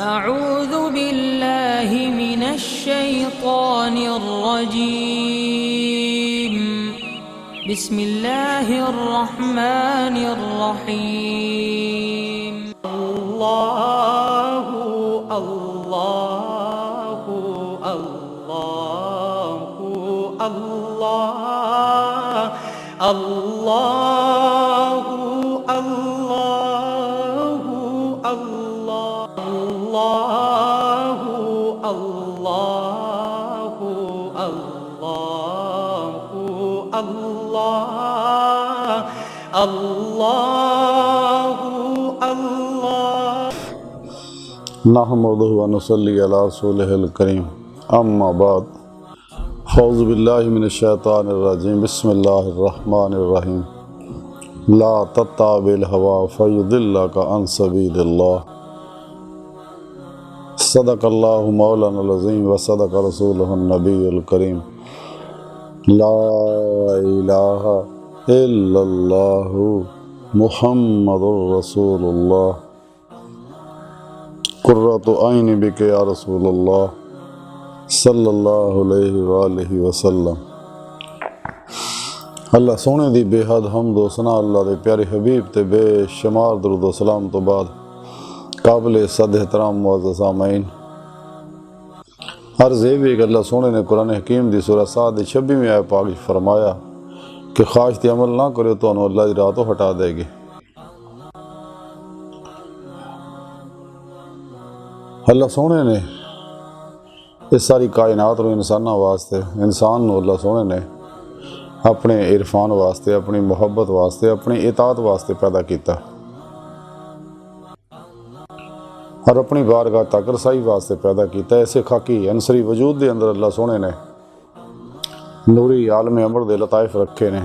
أعوذ بالله من الشيطان الرجيم بسم الله الرحمن الرحيم الله الله الله الله الله الله الله الله الله الله الله नहमदुहु व नसल्ली अला रसूलिहिल करीम अम्मा बाद औज़ु बिल्लाहि मिनश शैतानिर रजीम बिस्मिल्लाहिर रहमानिर रहीम ला तत्ताबिल हवा फयुदिल्लका अन सबीलिल्लाह सदक़ल्लाहु मौलानाल अज़ीम व सदक़ रसूलुहुन नबियुल करीम ला इलाहा इल्लल्लाहु मुहम्मदुर रसूलुल्लाह कुर्रतु ऐनी बिके या रसूलल्लाह सल्लल्लाहु अलैहि वसल्लम। अल्लाह सोने दी बेहद हमद व सना अल्लाह दे प्यारे हबीब ते बेशुमार दरूद व सलाम तो बाद काबिल सद एहतराम मुअज़्ज़ज़ सामईन अर्ज़ ये भी कि अल्लाह सोने ने कुरान हकीम दी सूरह साद 26वीं आयत पाक फरमाया कि ख्वाहिश ते अमल ना करे तो अल्लाह दी राह तो हटा देगी। अल्लाह सोने ने इस सारी कायनात को इंसानों वास्ते इंसान को अल्लाह सोने ने अपने इरफान वास्ते अपनी मुहब्बत वास्ते अपनी इताअत वास्ते पैदा किया और अपनी बारगाह तक रसाई वास्ते पैदा किया। ऐसे खाकी अनसरी वजूद के अंदर अल्लाह सोने ने नूरी आलम अमर दे लताइफ रखे ने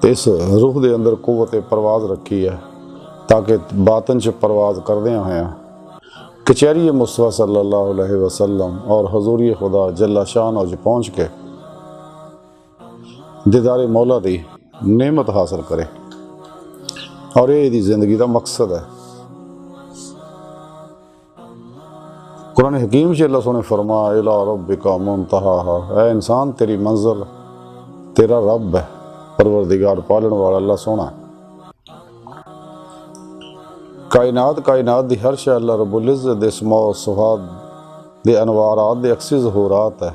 तो इस रूह के अंदर कुव्वत परवाज रखी है ताकि बातन च परवाज करदे होया कचहरी मुस्तफ़ा सल्लल्लाहु अलैहि वसल्लम और हजूरी खुदा जल्ला शान औज पहुँच के दीदारे मौला दी नेमत हासिल करे और ये जिंदगी का मकसद है। कुरान हकीम से अल्लाह सोने फरमाया इला रब्बिका मुंतहाहा, ऐ इंसान तेरी मंजिल तेरा रब है, परवरदिगार पालन वाला अल्लाह सोना। कायनात दी हर शै अल्लाह रब्बुल इज़्ज़त दे इस्मा व सिफ़ात दे अनवारात दे अक्सी ज़हूरात है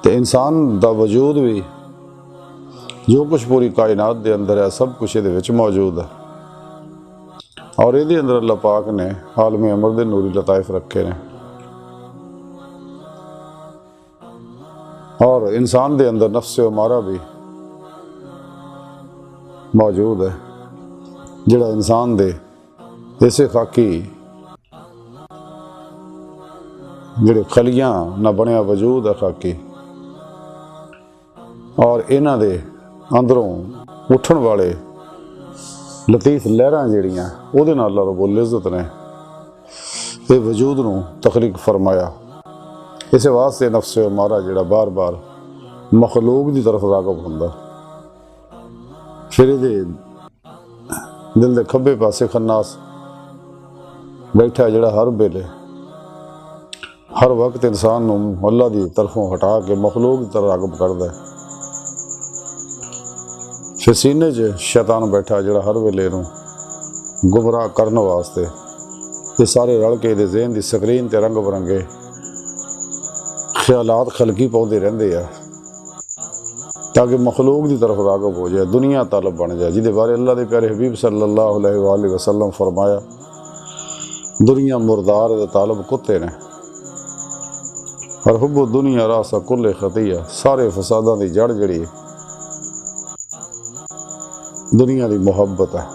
तो इंसान दा वजूद भी जो कुछ पूरी कायनात दे अंदर है सब कुछ ये मौजूद है और ये अंदर अल्लाह पाक ने आलम अमर दे नूरी लताइफ रखे ने और इंसान दे अंदर नफ्स उमारा भी मौजूद है जिहड़ा इंसान दे ऐसे खाकी जिहड़े खलियां ना बनया वजूद है खाकी और इन्हां दे अंदरों उठन वाले लतीफ लहरां जिहड़ियां उहदे नाल अल्लाह रब्बुल इज़्ज़त ने ये वजूद नूं तखलीक फरमाया। इस वास्ते नफ्स उमारा जिहड़ा बार बार मखलूक की तरफ रागब हुंदा फिर ये दिल के खब्बे पासे खन्नास बैठा जिहड़ा हर वेले हर वक्त इंसान नूं अल्लाह की तरफों हटा के मखलूक की तरफ रागब करदा है। फिर सीने च शैतान बैठा जिहड़ा हर वेले नूं गुमराह करने वास्ते ये सारे रल के दे ज़हन की स्क्रीन ते रंग बरंगे ख्यालात खलकी पाउंदे रहिंदे आ ताकि मखलूक की तरफ रागब हो जाए, दुनिया तालब बन जाए, जिहदे बारे अल्लाह के प्यारे हबीब सल्लल्लाहु अलैहि वसल्लम फरमाया दुनिया मुर्दार दे तालब कुत्ते ने और हुब्बु दुनिया रासा कुल्ले खतिया, सारे फसादां दी जड़ जड़ी दुनिया की मुहब्बत है।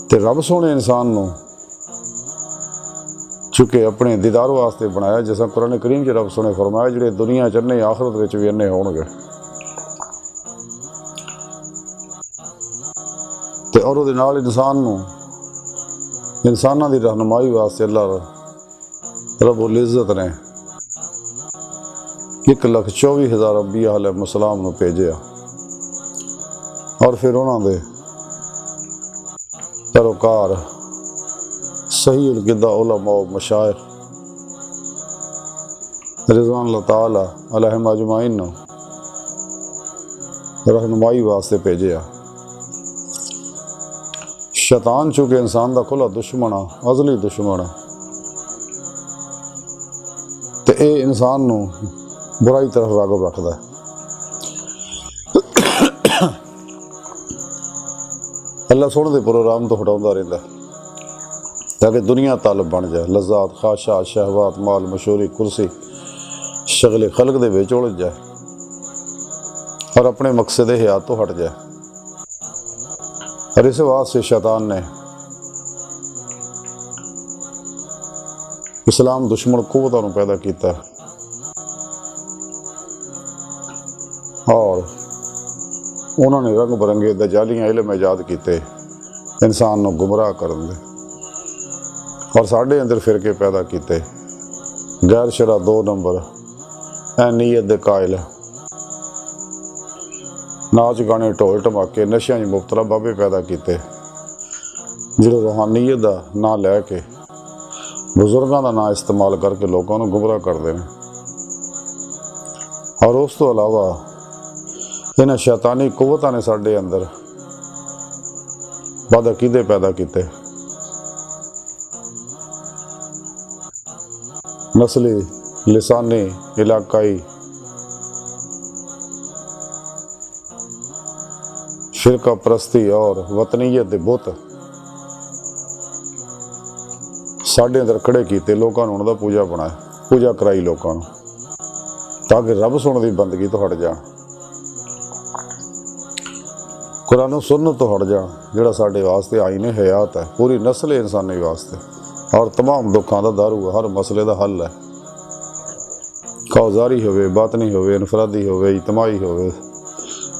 ते रब सोने इंसान नूं चुके अपने दीदार वास्ते बनाया जिसा कुरान करीम च रब सोने फरमाया जिहड़े दुनिया च अन्ने आखरत विच भी अन्ने होणगे ते और उहदे नाल इंसान नूं इंसानां दी रहनुमाई वास्ते अल्लाह रब्बुल इज़्ज़त ने 1,24,000 अंबिया अलैहिस्सलाम नूं भेजिया और फिर उन्होंने पैरोकार सही उलगिदा उलमा व मशाइख रिज़वान अल्लाह ताला अलैहिम अजमाइन नूं रहनुमाई वास्ते भेजिया। शैतान चूंकि इंसान का खुला दुश्मन आ, अजली दुश्मन आ, तो यह इंसान नूं बुराई तरफ रागब रखता है। अल्लाह सोहणे दे प्रोग्राम तो हटाउंदा रहिंदा ताकि दुनिया तालब बन जाए, लज़्ज़ात ख्वाहिशात शहवात माल मशहूरी कुर्सी शगले खलक दे विच उलझ जाए और अपने मकसद हयात तो हट जाए। और इस वास्ते शैतान ने इस्लाम दुश्मन कुव्वतां नूं पैदा किया और उन्होंने रंग बरंगे दजालियां इलम ईजाद किए इंसान नूं गुमराह करन दे और साढ़े अंदर फिरके पैदा किए गैर शरा 2 नंबर नीयत दे कायल नाच गाने ढोल ढमाके नशियां च मुबतला बाबे पैदा किए जिहड़े रूहानीयत का नाम लैके बुजुर्गों का नाम इस्तेमाल करके लोगों को गुमराह करते हैं। और उस तो अलावा इन्हां शैतानी कुव्वतां ने साडे अंदर बद अकीदे पैदा किए, नस्ली लिसानी इलाकाई फिरका परस्ती और वतनीयत के बुत साढ़े अंदर खड़े किए, लोगों ने उन्होंने पूजा बनाया, पूजा कराई लोगों ताकि रब सुन की बंदगी तो हट जाए, कुरान सुन्नत तो हट जाए, जोड़ा साढ़े वास्ते आईने हयात है, पूरी नस्ल इंसानी वास्ते और तमाम दुखों का दारू है, हर मसले का हल है। काउजारी होवे, बातनी होवे, इनफरादी होवे, इजतमाही होवे,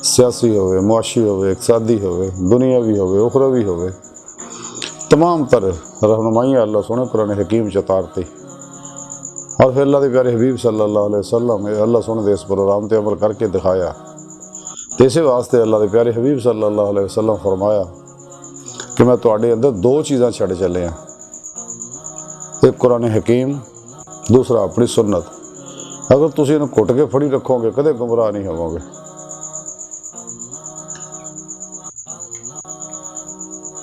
सियासी होवे, मुआशी होवे, इकसादी होवे, दुनियावी होवे, उखरवी होवे, तमाम तरह रहनुमाई अल्लाह सोने कुरान हकीम च उतारती। और फिर अल्लाह के प्यारे हबीब सल्लल्लाहु अलैहि वसल्लम अल्लाह सोने दे इस प्रोग्राम पर अमल करके दिखाया। तो इस वास्ते अल्लाह के प्यारे हबीब सल्लल्लाहु अलैहि वसल्लम फरमाया कि मैं तुहाडे अंदर 2 चीज़ां छड्ड चले हाँ, एक कुरान हकीम, दूसरा अपनी सुन्नत। अगर तुम इन्हें घुट के फड़ी रखोगे कदे गुमराह नहीं होवोगे।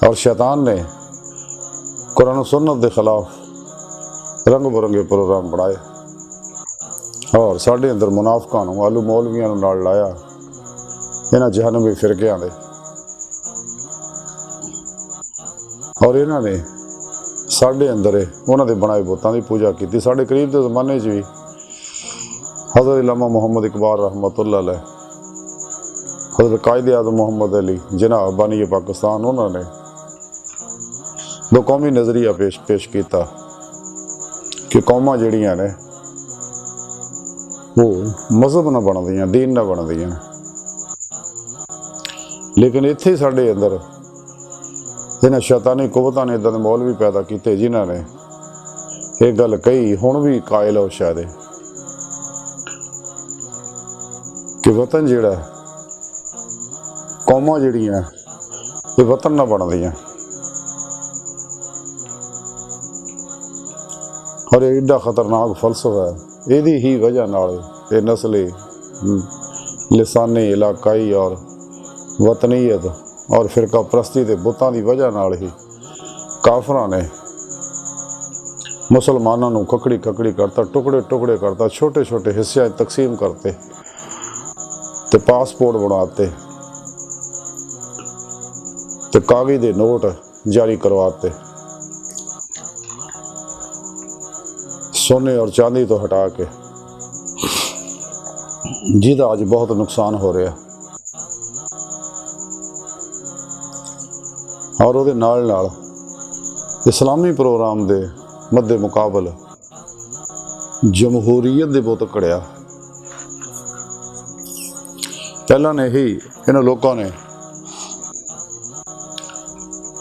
और शैतान ने कुरान सुन्नत के खिलाफ रंग बरंगे प्रोग्राम बनाए और साढ़े अंदर मुनाफिकां नूं आलू मौलवियां नूं नाल लाया, इन्हां जहन्नमी फिरकियां दे। और इन्होंने साढ़े अंदर उन्होंने बनाए बुतों की पूजा की। साढ़े करीब के जमाने भी हज़रत इल्लामा मुहम्मद इकबाल रहमतुल्लाह अलैह, हज़रत कायद आज़म मोहम्मद अली जिनाह बानी पाकिस्तान, उन्होंने 2 कौमी नज़रिया पेश किया कि कौमां जिहड़ियां ने वो मजहब ना बनदियां, दीन ना बनदियां। लेकिन इत्थे साढ़े अंदर इन्हां शैतानी कुव्वतां ने इदां दे मौलवी पैदा किए जिन्हां ने एक गल कही, हुण भी कायल हो शायद कि वतन जिहड़ा कौमां जिहड़ियां ये वतन ना बनदियां। और एडा खतरनाक फलसफा है, इहदी ही वजह नाल ये नस्ली लिसानी इलाकाई और वतनीयत और फिरका परस्ती के बुतों की वजह नाल ही काफरां ने मुसलमानों नूं ककड़ी ककड़ी करता, टुकड़े टुकड़े करता, छोटे छोटे हिस्सों में तकसीम करते ते पासपोर्ट बनाते ते कागज़ के नोट जारी करवाते, सोने और चांदी तो हटा के, जिहदा अज बहुत नुकसान हो रहा। और उहदे नाल नाल इस्लामी प्रोग्राम दे मद्दे मुकाबल जमहूरीयत दे बुत घड़िया। पहला ने ही इन्हां लोगों ने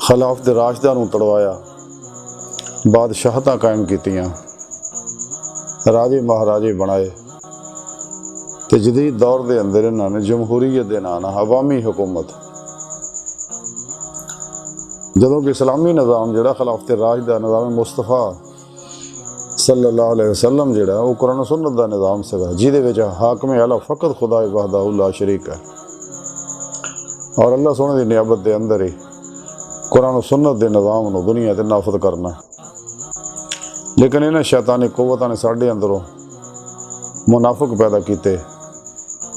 खिलाफ दे राशदा नूं तड़वाया, बादशाहतां कायम कीतियां, राजे महाराजे बनाए ते जदीद दौर के अंदर इन्होंने जमहूरीयत के नाम अवामी हुकूमत ਜਦੋਂ ਕਿ ਇਸਲਾਮੀ ਨਿਜ਼ਾਮ ਜਿਹੜਾ ਖਿਲਾਫਤ ਰਾਜ ਦਾ ਨਿਜ਼ਾਮ ਮੁਸਤਫਾ ਸੱਲੱਲਾਹੁ ਅਲੈहि ਵਸੱਲਮ ਜਿਹੜਾ ਉਹ ਕੁਰਾਨ ਸੁਨਨਤ ਦਾ ਨਿਜ਼ਾਮ ਸੀਗਾ, ਜਿਹਦੇ ਵਿੱਚ ਹਾਕਮ ਆਲਾ ਫਕਤ ਖੁਦਾ ਵਹਦਹੁ ਲਾ ਸ਼ਰੀਕ ਹੈ। ਔਰ ਅੱਲਾਹ ਸੋਹਣੇ ਦੀ ਨਿਆਬਤ ਦੇ ਅੰਦਰ ਹੀ ਕੁਰਾਨ ਸੁਨਨਤ ਦੇ ਨਿਜ਼ਾਮ ਨੂੰ ਦੁਨੀਆ ਤੇ ਨਾਫਜ਼ ਕਰਨਾ। ਲੇਕਿਨ ਇਹਨਾਂ ਸ਼ੈਤਾਨੀ ਕੁਵਤਾਂ ਨੇ ਸਾਡੇ ਅੰਦਰੋਂ ਮੁਨਾਫਿਕ ਪੈਦਾ ਕੀਤੇ,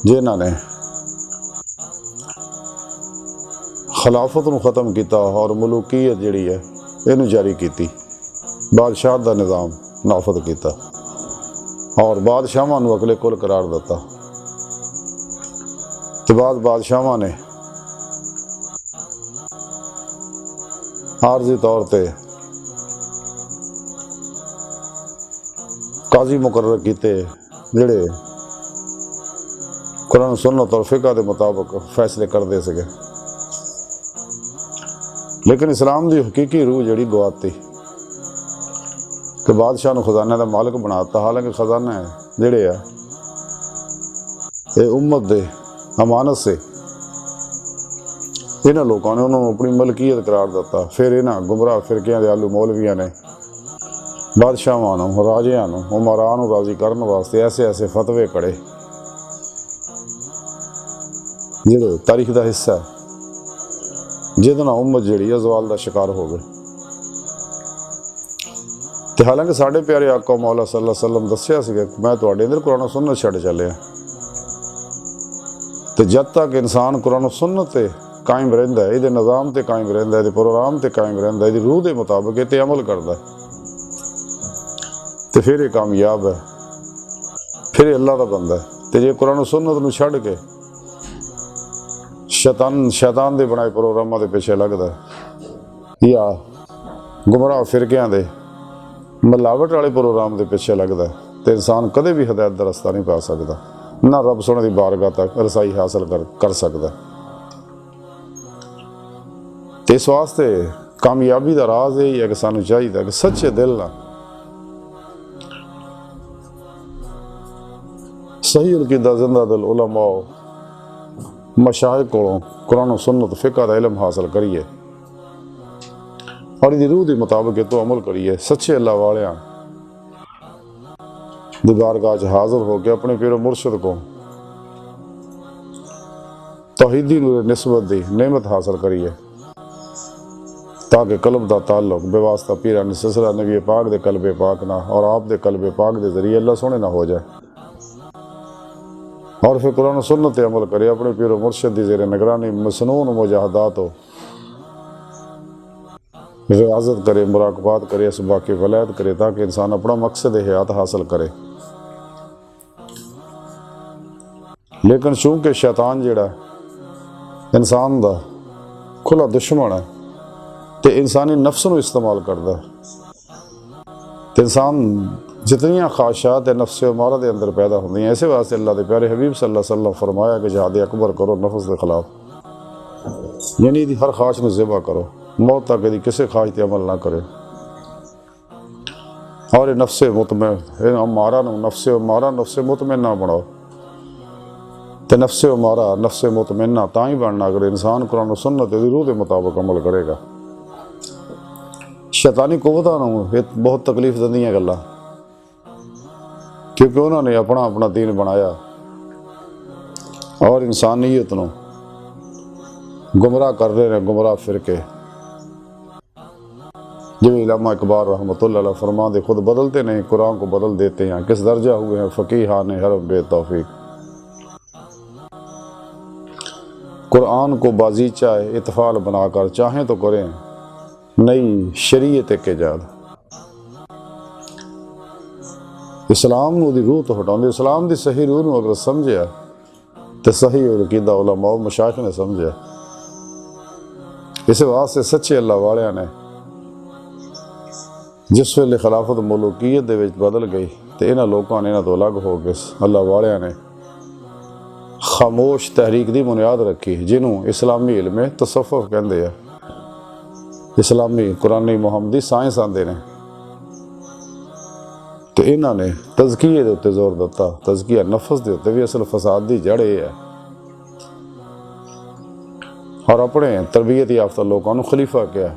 ਜਿਨ੍ਹਾਂ ਨੇ ਖਿਲਾਫਤ ਨੂੰ ਖਤਮ ਕੀਤਾ ਔਰ ਮਲੂਕੀਅਤ ਜਿਹੜੀ ਹੈ ਇਹਨੂੰ ਜਾਰੀ ਕੀਤੀ, ਬਾਦਸ਼ਾਹ ਦਾ ਨਿਜ਼ਾਮ ਨਾਫਜ਼ ਕੀਤਾ ਔਰ ਬਾਦਸ਼ਾਹਾਂ ਨੂੰ ਅਗਲੇ ਕੁਲ ਕਰਾਰ ਦਿੱਤਾ। ਤੇ ਬਾਅਦ ਬਾਦਸ਼ਾਹਾਂ ਨੇ ਆਰਜ਼ੀ ਤੌਰ ਤੇ ਕਾਜ਼ੀ ਮੁਕਰਰ ਕੀਤੇ, ਜਿਹੜੇ ਕੁਰਾਨ ਸੁਨਨਤ ਔਰ ਫਿਕਾ ਦੇ ਮੁਤਾਬਕ ਫੈਸਲੇ ਕਰਦੇ ਸੀਗੇ। ਲੇਕਿਨ ਇਸਲਾਮ ਦੀ ਹਕੀਕੀ ਰੂਹ ਜਿਹੜੀ ਗਵਾਤੀ ਕਿ ਬਾਦਸ਼ਾਹ ਨੂੰ ਖਜ਼ਾਨੇ ਦਾ ਮਾਲਕ ਬਣਾਤਾ। ਹਾਲਾਂਕਿ ਖਜ਼ਾਨਾ ਜਿਹੜੇ ਆ ਇਹ ਉਮਤ ਦੇ ਅਮਾਨਤ ਸੇ, ਇਹਨਾਂ ਲੋਕਾਂ ਨੇ ਉਹਨਾਂ ਨੂੰ ਆਪਣੀ ਮਲਕੀਅਤ ਕਰਾਰ ਦਿੱਤਾ। ਫਿਰ ਇਹਨਾਂ ਗੁੰਮਰਾਹ ਫਿਰਕਿਆਂ ਦੇ ਆਲੂ ਮੌਲਵੀਆਂ ਨੇ ਬਾਦਸ਼ਾਹਾਂ ਨੂੰ, ਰਾਜਿਆਂ ਨੂੰ, ਉਮਰਾਂ ਨੂੰ ਰਾਜ਼ੀ ਕਰਨ ਵਾਸਤੇ ਐਸੇ ਫਤਵੇ ਕੜੇ ਜਿਹੜੇ ਤਾਰੀਖ ਦਾ ਹਿੱਸਾ, ਜਿਹਦੇ ਨਾਲ ਉਮਤ ਜਿਹੜੀ ਜ਼ਵਾਲ ਦਾ ਸ਼ਿਕਾਰ ਹੋ ਗਈ। ਤੇ ਹਾਲਾਂਕਿ ਸਾਡੇ ਪਿਆਰੇ ਆਕਾ ਮੌਲਾ ਸੱਲੱਲਾਹੁ ਅਲੈहि ਵਸੱਲਮ ਦੱਸਿਆ ਸੀਗਾ ਕਿ ਮੈਂ ਤੁਹਾਡੇ ਅੰਦਰ ਕੁਰਾਨ ਸੁਨਨਤ ਛੱਡ ਚੱਲਿਆ। ਤੇ ਜਦ ਤੱਕ ਇਨਸਾਨ ਕੁਰਾਨ ਸੁਨਨਤ ਤੇ ਕਾਇਮ ਰਹਿੰਦਾ, ਇਹਦੇ ਨਿਜ਼ਾਮ ਤੇ ਕਾਇਮ ਰਹਿੰਦਾ, ਇਹਦੇ ਪ੍ਰੋਗਰਾਮ ਤੇ ਕਾਇਮ ਰਹਿੰਦਾ, ਇਹਦੀ ਰੂਹ ਦੇ ਮੁਤਾਬਕ ਇਹ ਤੇ ਅਮਲ ਕਰਦਾ, ਤੇ ਫਿਰ ਇਹ ਕਾਮਯਾਬ ਹੈ, ਫਿਰ ਇਹ ਅੱਲਾਹ ਦਾ ਬੰਦਾ ਹੈ। ਤੇ ਜੇ ਕੁਰਾਨ ਸੁਨਨਤ ਨੂੰ ਛੱਡ ਕੇ ਸ਼ੈਤਾਨ ਦੇ ਬਣਾਏ ਪ੍ਰੋਗਰਾਮਾਂ ਦੇ ਪਿੱਛੇ ਲੱਗਦਾ ਜਾਂ ਗੁੰਮਰਾਹ ਫਿਰਕਿਆਂ ਦੇ ਮਿਲਾਵਟ ਵਾਲੇ ਪ੍ਰੋਗਰਾਮ ਦੇ ਪਿੱਛੇ ਲੱਗਦਾ, ਤੇ ਇਨਸਾਨ ਕਦੇ ਵੀ ਹਦਾਇਤ ਦਾ ਰਸਤਾ ਨਹੀਂ ਪਾ ਸਕਦਾ, ਨਾ ਰੱਬ ਸੋਹਣੇ ਦੀ ਬਾਰਗਾਹ ਤੱਕ ਰਸਾਈ ਹਾਸਲ ਕਰ ਸਕਦਾ। ਤੇ ਇਸ ਵਾਸਤੇ ਕਾਮਯਾਬੀ ਦਾ ਰਾਜ਼ ਇਹ ਹੈ ਕਿ ਸਾਨੂੰ ਚਾਹੀਦਾ ਕਿ ਸੱਚੇ ਦਿਲ ਨਾਲ ਸਹੀ ਅਕੀਦਾ ਜ਼ਿੰਦਾ ਦਿਲ ਉਲਮਾ ਮਸ਼ਾਇਖ ਕੋਲੋਂ ਕੁਰਾਨ ਸੁਨਨਤ ਫਿਕਾ ਦਾ ਇਲਮ ਹਾਸਲ ਕਰੀਏ ਔਰ ਇਹਦੀ ਰੂਹ ਦੇ ਮੁਤਾਬਕ ਇਹ ਤੋਂ ਅਮਲ ਕਰੀਏ। ਸੱਚੇ ਅੱਲਾਹ ਵਾਲਿਆਂ ਦੀ ਬਾਰਗਾਹ 'ਚ ਹਾਜ਼ਰ ਹੋ ਕੇ ਆਪਣੇ ਪੀਰ ਮੁਰਸ਼ਿਦ को तौहीदी निस्बत दी नेमत हासिल करिए, ताकि कल्ब का ताल्लुक बेवास्ता पीरानी सिलसिला नबी पाक दे कल्बे पाक ना और आप दे कल्बे पाक के जरिए अल्लाह सोने ना हो जाए। और फिर कुरान सुन्नत पे अमल करे, अपने पीर मुर्शिद दी ज़ेरे निगरानी मसनून मुजाहदात हो रियाजत करे, मुराकबात करे, इसबाक़ वलायत करे, ताकि इंसान अपना मकसद हयात हासिल करे। लेकिन चूंकि शैतान जिहड़ा इंसान दा खुला दुश्मन है तो इंसानी नफ्स नूं इस्तेमाल करता है, तो इंसान जितनियां ख्वाहिशात नफ्स उमारा के अंदर पैदा होंदियां, इस वास्ते अल्लाह के प्यारे हबीब सल्लल्लाहु अलैहि वसल्लम फरमाया कि जिहाद अकबर करो नफ्स के खिलाफ, यानी इसकी हर ख्वाहिश नूं ज़िबा करो, मौत तक यदि किसी ख्वाहिश पर अमल ना करे। और ये नफ्स मुतमइन उमारा नफ्स उमारा नफ्स मुतमइना बनाओ, तो नफ्स उमारा नफ्स मुतमइना तां ही बनना अगर इंसान कुरान सुन्नत दी रूह के मुताबिक अमल करेगा। शैतानी कुव्वतां नूं बहुत तकलीफ दिंदियां गल्लां, क्योंकि उन्होंने अपना अपना दीन बनाया और इंसानियत नूं गुमराह कर रहे हैं, गुमराह फिरके। जिवें इल्लामा इकबाल रहमतुल्लाह अलैह फरमाते खुद बदलते नहीं कुरान को बदल देते हैं, किस दर्जा हुए हैं फ़कीहान हरफ बेतौफीक। कुरान को बाजीचा इतफाल बनाकर चाहें तो करें नई शरीयत इजाद। इस्लाम दी रूह तो हटाउंदे, इस्लाम दी सही रूह नूं अगर समझिया तो सही अकीदा उलमा मशाइख ने समझिया। इस वास्ते सच्चे अल्लाह वालियां ने जिस वेले खिलाफत मलूकीयत दे विच बदल गई तो इन्हां लोकां ने इन्हां तो अलग हो गए अल्लाह वालियां ने खामोश तहरीक की बुनियाद रखी, जिन्हों इस्लामी इल्म तसव्वुफ कहते हैं, इस्लामी कुरानी मुहम्मदी साइंस आते हैं। तो इन्होंने तज़किये के उत्ते जोर दिता, तज़किया नफस के उत्ते भी असल फसाद की जड़ यह है। और अपने तरबियत याफ्ता लोगों को खलीफा कहा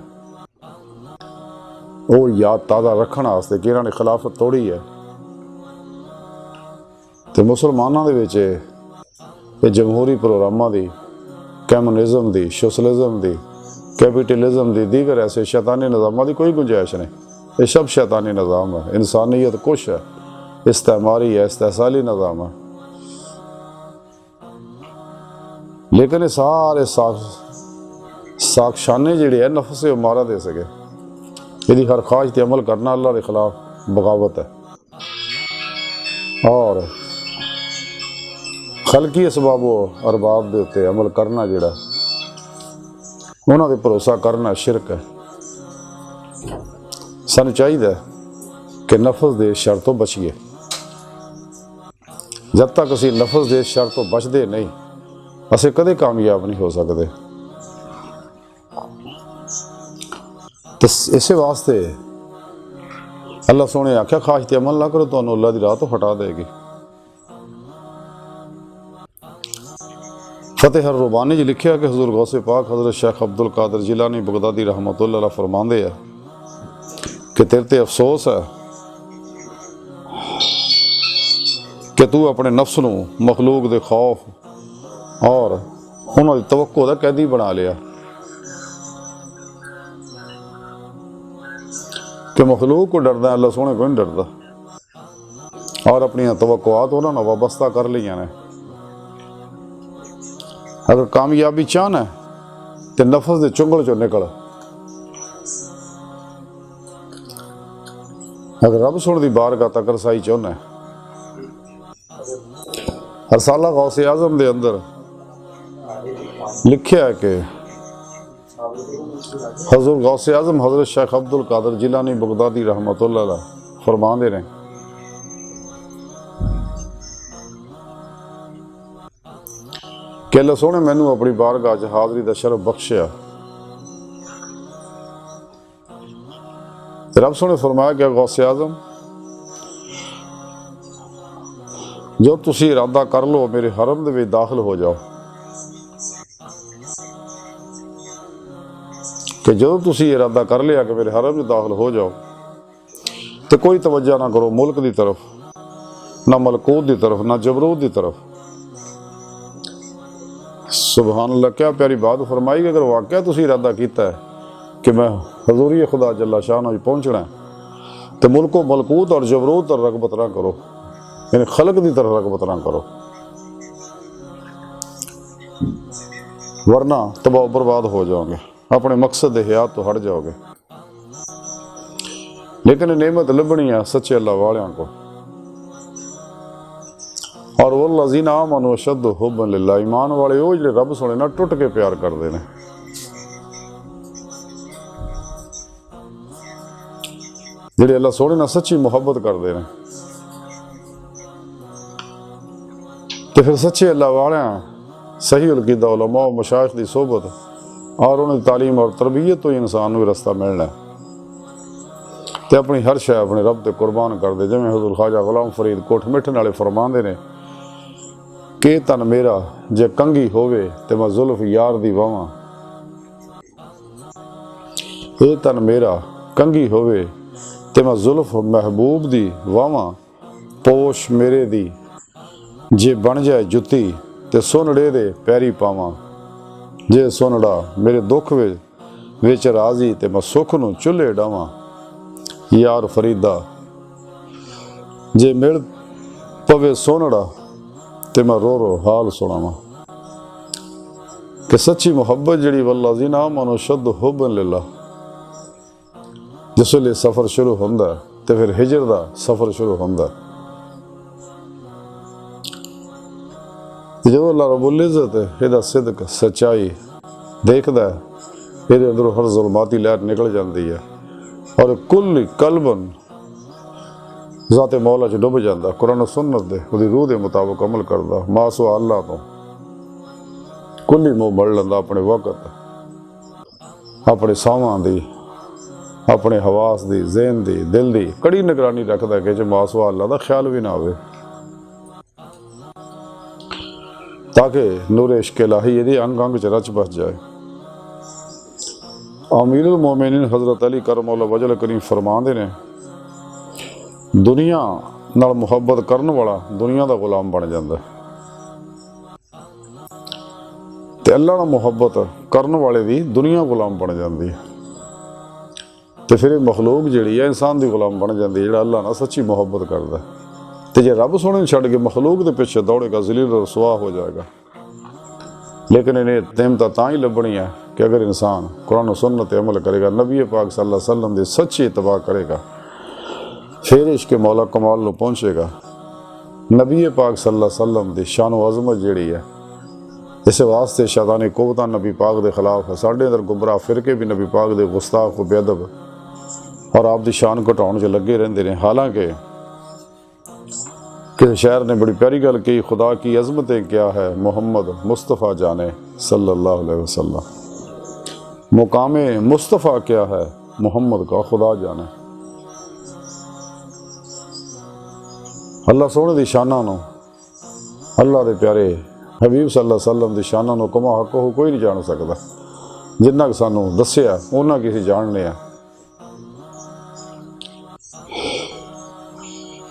वो याद ताज़ा रखने वास्ते कि इन्होंने खिलाफत तोड़ी है। तो मुसलमानों दे विच ये जमहूरी प्रोग्रामां दी, कम्युनिज़म दी, सोशलिज़म दी, कैपिटलिज़म दी, दीगर ऐसे शैतानी निज़ामां दी कोई गुंजाइश नहीं। ये सब शैतानी निज़ाम है। इंसानियत कुछ है, इस्तेमारी है, इस्तेसाली निज़ाम है। लेकिन ये सारे साक्षाने जिहड़े है नफ्स से मारा दे सके। यदि हर ख्वाहिश पर अमल करना अल्लाह के खिलाफ बगावत है। और खलकी असबाब अरबाब के उत्ते अमल करना जिहड़ा उन्हां ते भरोसा करना शिरक है। सानूं चाहिए कि नफस दे शर तो बचिए। जब तक असीं नफस दे शर तो बचते नहीं असीं कदे कामयाब नहीं हो सकते। तो इस वास्ते अल्लाह सोने आख्या ख्वाहिश ते अमल ना करो, तो अल्लाह की राह तो हटा देगी। फतेह हर रुबानी च लिखिया कि हजूर गौसे पाक हजरत शेख अब्दुल कादिर जिलानी बगदादी रहमतुल्लाह अलैह फरमांदे है कि तेरे ते अफसोस है कि तू अपने नफ्स नूं मखलूक दे खौफ और उन्हां दी तवक्को दा कैदी बना लिया कि मखलूक को डरदा, अल्लाह सोने को नहीं डरदा, और अपनी तवक्कुआत उन्होंने वाबस्ता कर लिया ने। अगर कामयाबी चाहना है तो नफस के चुंगल चो निकल। अगर रब सुन की बारगाह तक रसाई चाहना है, रसाला गौसे आजम के अंदर लिखा है कि हजूर गौसे आजम हजरत शेख अब्दुल कादिर जिलानी बगदादी रहमतुल्लाह अलैह फरमांदे ने कि अल्लाह सोने मैनू अपनी बारगाह च हाज़री दा शरफ बख्शिया। रब सोने फरमाया कि गौसे आजम जो तुसी इरादा कर लो मेरे हरम दे विच दाखिल हो जाओ, कि जो तुसी इरादा कर लिया कि मेरे हरम में दाखिल हो जाओ तो कोई तवज्जो ना करो मुल्क की तरफ, ना मलकूत की तरफ, ना जबरूत की तरफ। सुबहान अल्लाह, क्या प्यारी बात फरमाई कि अगर वाकया तुसी इरादा किया है कि मैं हजूरी खुदा जल्ला शाह पहुँचना है तो मुल्को मलकूत और जबरूत और रगबत ना करो, यानी खलक की तरफ रगबत ना करो, वरना तबाह बर्बाद हो जाओगे, अपने मकसद हयात तो हट जाओगे। लेकिन नेमत लभनी है सच्चे अल्लाह वालियां को। और वल्लज़ीना आमनू अशद्दु हुब्बन लिल्लाह, ईमान वाले वो जिहड़े रब सोने ना टुट के प्यार करते हैं। जिहड़े अल्लाह सोने ना सच्ची मुहब्बत करते हैं। तो फिर सच्चे अल्लाह वालियां सही उलकीदा उलमा और मशाइख की सोहबत और उन्हें तालीम और तरबियत तो इंसान को रस्ता मिलना है। तो अपनी हर शय अपने रब ते कुर्बान कर दे। जिवें हज़ूर ख्वाजा गुलाम फरीद कोठ मिठन वाले फरमांदे ने कि तन मेरा जे कंगी होवे ते मैं जुल्फ यार दी वावां, ए तन मेरा कंगी होवे ते मैं जुल्फ महबूब दी वावां, पोश मेरे दी जे बन जाए जुत्ती ते सुनड़े दे पैरी पावां, जे सुनड़ा मेरे दुख विच राजी ते मैं सुख नूं चुल्हे डावां, यार फरीदा जे मिल पवे सोनड़ा ते मैं रो रो हाल सुनावां। कि सच्ची मुहब्बत जिहड़ी वल्लज़ीना आमनू अशद्दु हुब्बन लिल्लाह, जिस वेले सफ़र शुरू होंदा ते फिर हिजर दा सफ़र शुरू होंदा। जो अल्लाह रब्बुल इज़्ज़त इहदा सिदक सच्चाई देखदा है, इहदे अंदरों हर जुल्माती लहर निकल जाती है और कुल कलबन ज़ाते मौला च डुब जाता। कुरान सुन्नत दे उहदी रूह के मुताबिक अमल करदा, मासो अल्लाह तो कुल ही मुँह मड़ लैंदा अपने वक्त, अपने सावां दी, अपने हवास दी, ज़हन दी, दिल दी कड़ी निगरानी रखदा कि मासो अल्लाह का ख्याल भी ना आवे, ताकि नूर इश्क इलाही यदि अंग अंग च रच बस जाए। अमीरुल मोमिनीन हज़रत अली करमल्ला वजल करीम फरमाते ने दुनिया नाल मुहब्बत करन वाला दुनिया का गुलाम बन जाता है ते अल्लाह नाल मुहब्बत करन वाले भी दुनिया गुलाम बन जाती है। तो फिर मखलूक जिहड़ी है इंसान की गुलाम बन जाती है जिहड़ा अल्लाह नाल सच्ची मुहब्बत करता है। तो जे रब सोने छड़ के मखलूक के पिछे दौड़ेगा ज़लील रसवा हो जाएगा। लेकिन इन्हें नेमत तां ही लभनी है कि अगर इंसान कुरान और सुन्नत पे अमल करेगा, नबी पाक सल्लल्लाहु अलैहि वसल्लम की सच्ची इत्तबा करेगा, फिर इश्क मौला कमाल को पहुँचेगा। नबी पाक सल्लल्लाहु अलैहि वसल्लम की शान व अज़मत जिहड़ी है, इस वास्ते शैतानी कुव्वतां नबी पाक के खिलाफ है। साढ़े अंदर गुमराह फिरके भी नबी पाक के गुस्ताख बेअदब और आप दी शान घटाउण च लगे रहंदे ने। हालांकि किसी शायर ने बड़ी प्यारी गल कही, खुदा की अजमतें क्या है मोहम्मद मुस्तफ़ा जाने सल्लल्लाहु अलैहि वसल्लम। मुकामे मुस्तफ़ा क्या है मोहम्मद का खुदा जाने। अल्लाह सोने दी शाना नो, अल्लाह दे प्यारे हबीब सल्लल्लाहु अलैहि वसल्लम दी शाना नो कमा हक हो कोई नहीं जान सकता। जिन्ना सानू दस्सिया उन्ना किसी जानने आ।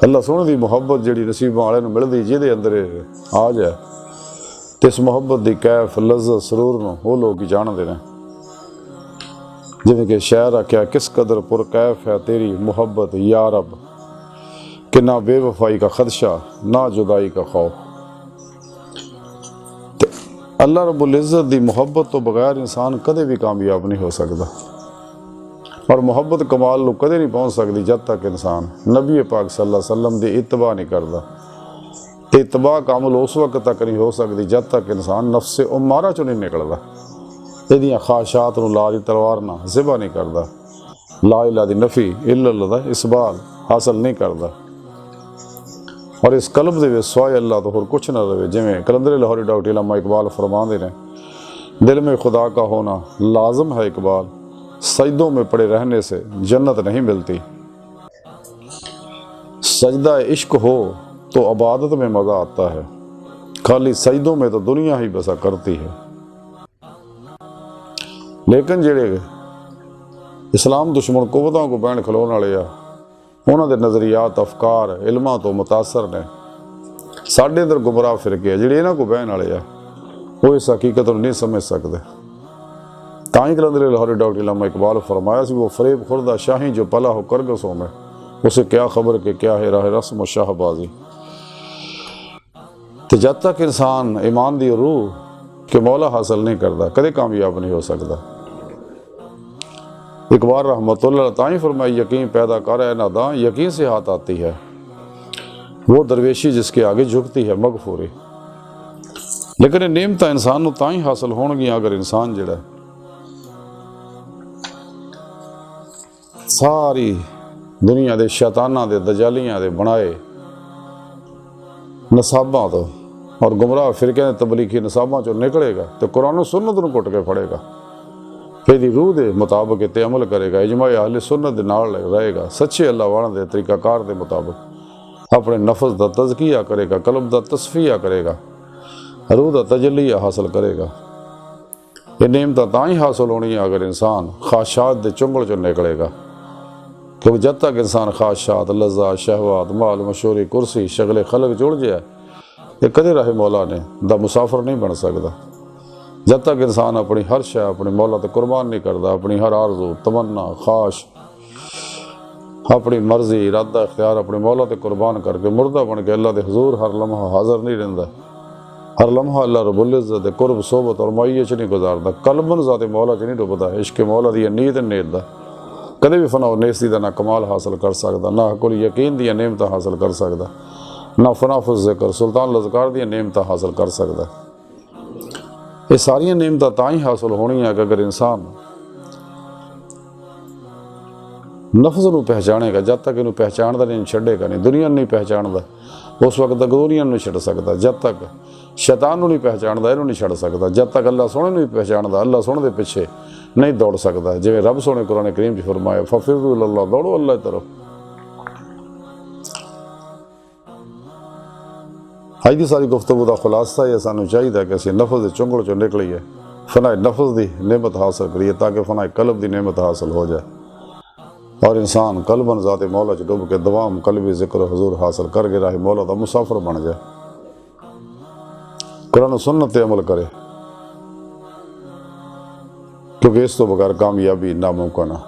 अल्लाह सोने की मुहब्बत जी नसीबों वाले मिलती जिहदे अंदर आ जाए तो इस मुहब्बत की कैफ लज्जत सरूर में वो लोग ही जानते हैं। जिवें कि शायर आख्या, किस कदर पुर कैफ है तेरी मुहब्बत या रब, कि ना बेवफाई का खदशा ना जुदाई का खौफ। अल्लाह रब्बुल इज़्ज़त की मुहब्बत तो बगैर इंसान कदे भी कामयाब नहीं हो सकता और मुहब्बत कमाल कदे नहीं पहुँच सकती जब तक इंसान नबी पाक सल्लल्लाहु अलैहि वसल्लम की इत्तबा नहीं करता। तो इत्तबा कामल उस वक्त तक नहीं हो सकती जब तक इंसान नफ्स उम्मारा चो नहीं निकलता, यदियाँ ख्वाहिशात नूं ला दी तलवार ना ज़िबा नहीं करता, ला इला दी नफ़ी इल्लल्लाह दा इसबाल हासिल नहीं करता और इस कल्ब दे विच सिवाए अल्लाह तो होर कुछ ना रहे। जिवें कलंदर लाहौरी डॉक्टर इल्लामा इकबाल फरमाते हैं, दिल में खुदा का होना लाजम है इकबाल, सजदों में पड़े रहने से जन्नत नहीं मिलती। सजदा इश्क हो तो इबादत में मज़ा आता है, खाली सजदों में तो दुनिया ही बसा करती है। लेकिन जेड़े इस्लाम दुश्मन कुव्वतां को बहन खलोण वाले आ, उन्हां दे नज़रियात अफकार इल्मां तो मुतासर ने। साढ़े अंदर गुमराह फिरके आ जिहड़े इन्हां को बहन वाले आ, वो इस हकीकत को नहीं समझ सकते। ताई कलंदर लाहौरी डॉक्टर इल्लामा इकबाल फरमाया सी, वो फरेब खुर्दा शाही जो पला हो करगसों में, उसे क्या खबर कि क्या है राह रस्म और शाहबाजी। तो जब तक इंसान ईमान दी रूह के मौला हासिल नहीं करता कदे कामयाब नहीं हो सकता। इकबाल रहमतुल्लाह ताई फरमाई, यकीन पैदा कर है नादा यकीन से हाथ आती है, वो दरवेशी जिसके आगे झुकती है मगफूरी। लेकिन ये नेमत इंसान तां ही हासिल होणगियां अगर इंसान जिहड़ा सारी दुनिया के शैतानां दे दजालियां दे बनाए नसाबां तो और गुमराह फिरकियां दे तबलीगी नसाबां चों निकलेगा तो कुरान सुन्नत नूं घुट के फड़ेगा, फिर रूह के मुताबिक इत्ते अमल करेगा, इजमा अहले सुन्नत दे नाल रहेगा, सच्चे अल्लाह वालों के तरीकाकार के मुताबिक अपने नफस का तज़किया करेगा, कल्ब का तस्फिया करेगा, रूह का तजलिया हासिल करेगा। ये नेमत तां ही हासिल होनी है अगर इंसान ख्वाहिशात के चुंगल चो निकलेगा, क्योंकि जब तक इंसान ख्वाहिशात लज्जा शहवात माल मशहूरी कुर्सी शगले खलक जुड़ जाए ये कदे राह मौला ने दा मुसाफिर नहीं बन सकता। जब तक इंसान अपनी हर शय अपने मौला ते कुर्बान नहीं करता, अपनी हर आरज़ू तमन्ना ख्वाहिश अपनी मर्जी इरादा इख्तियार अपने मौला ते कुर्बान करके मुर्दा बन के अल्लाह के हजूर हर लम्हा हाज़र नहीं रहिंदा, हर लम्हा अल्लाह रब्बुल इज़्ज़त दे कुर्ब सोबत और मुआय्यत च नहीं गुजारदा, कल्बन ज़ाते मौला च नहीं डुबदा। इश्क मौला दी नीयत नेत दा कदे भी फना नेस्ती का ना कमाल हासिल कर सकता, ना हकुल यकीन दी नेमत हासिल कर सकता, ना फनाफुल ज़िक्र सुल्तान लज़कार दी नेमत हासिल कर सकता। ये सारियां नेमत तां ही हासिल होनी है कि अगर इंसान नफ्स नूं पहचानेगा। जब तक इनू पहचानदा नहीं छड्डेगा नहीं, दुनिया नहीं पहचानदा उस वक्त तक दुनिया नहीं छड्ड सकता। जब तक शैतान नूं नहीं पहचानदा इनू नहीं छड्ड सकता। जब तक अल्लाह सोहणे नहीं पहचानदा अल्लाह सोहणे दे पिछे नहीं दौड़ सकता। जिवें रब सोहणे कुरान करीम च फरमाया, फफिरु इलल्लाह, दौड़ो अल्लाह की तरफ। अज की सारी गुफ्तगू का खुलासा है, सानू चाहिए कि असीं नफ्स के चुंगल चों निकलीए फनाए नफ्स की नेमत हासिल करिए ताकि फनाए कल्ब की नेमत हासिल हो जाए और इंसान कल्बन ज़ाते मौला च डुब के दवाम कल्बी ज़िक्र हुजूर हासिल करके राह मौला का मुसाफिर बन जाए, कुरान सुन्नत ते अमल करे, क्योंकि इस तो बगैर कामयाबी नामुमकिन है।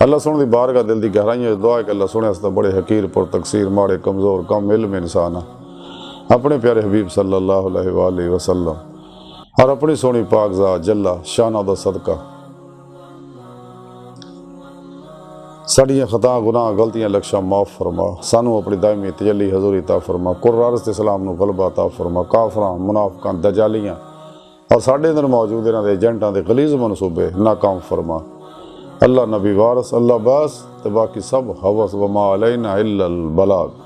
अल्लाह सुन दी बारगाह दिल की गहराइयों दुआ है कि अल्लाह सुने तो बड़े हकीर पुर तकसीर माड़े कमज़ोर कम इल्म इंसान अपने प्यारे हबीब सल्लल्लाहु अलैहि वसल्लम और अपनी सोनी पाक ज़ात जल्ला शाना दा सदका साड़ियाँ खता गुनाह गलतियाँ लक्ष्य माफ़ फरमा, सानू अपनी दायमी तजली हजूरी ता फरमा, कुर्रारस इस्लाम नू गलबा ता फरमा, काफरां मुनाफिकां दजालियाँ और साढ़े अंदर मौजूद इन्हां दे एजेंटां दे गलीज़ मनसूबे नाकाम फरमा। अल्लाह नबी वारस अल्लाह बस ते बाकी सब हवस व मा अलैना इल्लल बलाग।